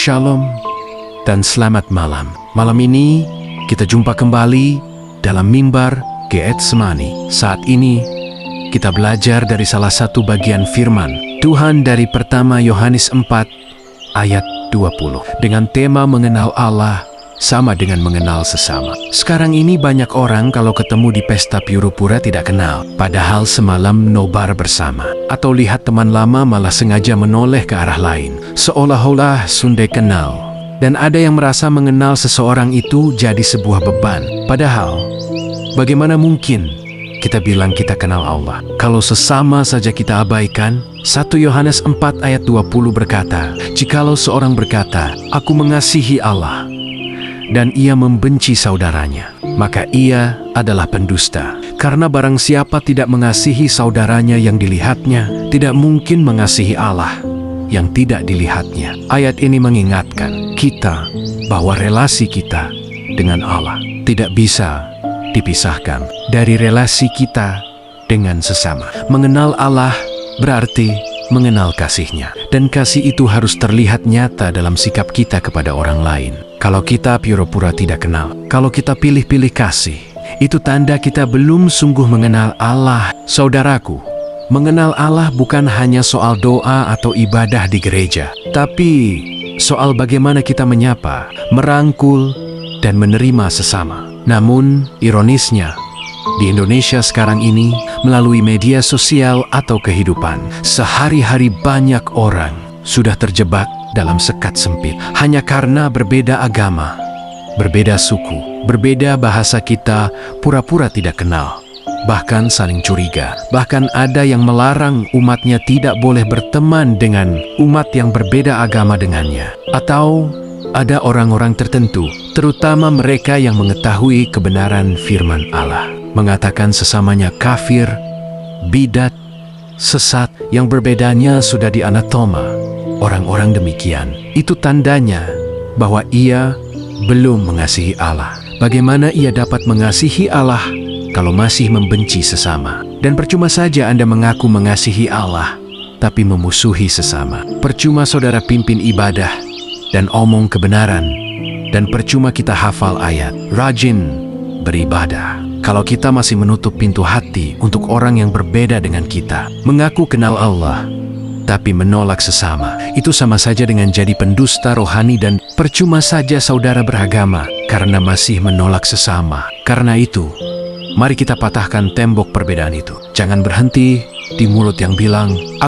Shalom dan selamat malam. Malam ini kita jumpa kembali dalam mimbar Getsemani. Saat ini kita belajar dari salah satu bagian firman Tuhan dari pertama Yohanes 4 ayat 20 dengan tema mengenal Allah sama dengan mengenal sesama. Sekarang ini banyak orang kalau ketemu di pesta pura-pura tidak kenal, padahal semalam nobar bersama. Atau lihat teman lama malah sengaja menoleh ke arah lain, seolah-olah sunde kenal. Dan ada yang merasa mengenal seseorang itu jadi sebuah beban. Padahal, bagaimana mungkin kita bilang kita kenal Allah kalau sesama saja kita abaikan? 1 Yohanes 4 ayat 20 berkata, "Jikalau seorang berkata, aku mengasihi Allah, dan ia membenci saudaranya, maka ia adalah pendusta. Karena barang siapa tidak mengasihi saudaranya yang dilihatnya, tidak mungkin mengasihi Allah yang tidak dilihatnya." Ayat ini mengingatkan kita bahwa relasi kita dengan Allah tidak bisa dipisahkan dari relasi kita dengan sesama. Mengenal Allah berarti mengenal kasih-Nya, dan kasih itu harus terlihat nyata dalam sikap kita kepada orang lain. Kalau kita pura-pura tidak kenal, kalau kita pilih-pilih kasih, itu tanda kita belum sungguh mengenal Allah. Saudaraku, mengenal Allah bukan hanya soal doa atau ibadah di gereja, tapi soal bagaimana kita menyapa, merangkul, dan menerima sesama. Namun, ironisnya, di Indonesia sekarang ini, melalui media sosial atau kehidupan, sehari-hari banyak orang sudah terjebak dalam sekat sempit hanya karena berbeda agama, berbeda suku, berbeda bahasa. Kita pura-pura tidak kenal, bahkan saling curiga. Bahkan ada yang melarang umatnya tidak boleh berteman dengan umat yang berbeda agama dengannya. Atau ada orang-orang tertentu, terutama mereka yang mengetahui kebenaran firman Allah, mengatakan sesamanya kafir, bidat, sesat, yang berbedanya sudah dianatoma. Orang-orang demikian, itu tandanya bahwa ia belum mengasihi Allah. Bagaimana ia dapat mengasihi Allah kalau masih membenci sesama? Dan percuma saja Anda mengaku mengasihi Allah, tapi memusuhi sesama. Percuma saudara pimpin ibadah dan omong kebenaran, dan percuma kita hafal ayat, rajin beribadah, kalau kita masih menutup pintu hati untuk orang yang berbeda dengan kita. Mengaku kenal Allah tapi menolak sesama, itu sama saja dengan jadi pendusta rohani. Dan percuma saja saudara beragama karena masih menolak sesama. Karena itu, mari kita patahkan tembok perbedaan itu. Jangan berhenti di mulut yang bilang,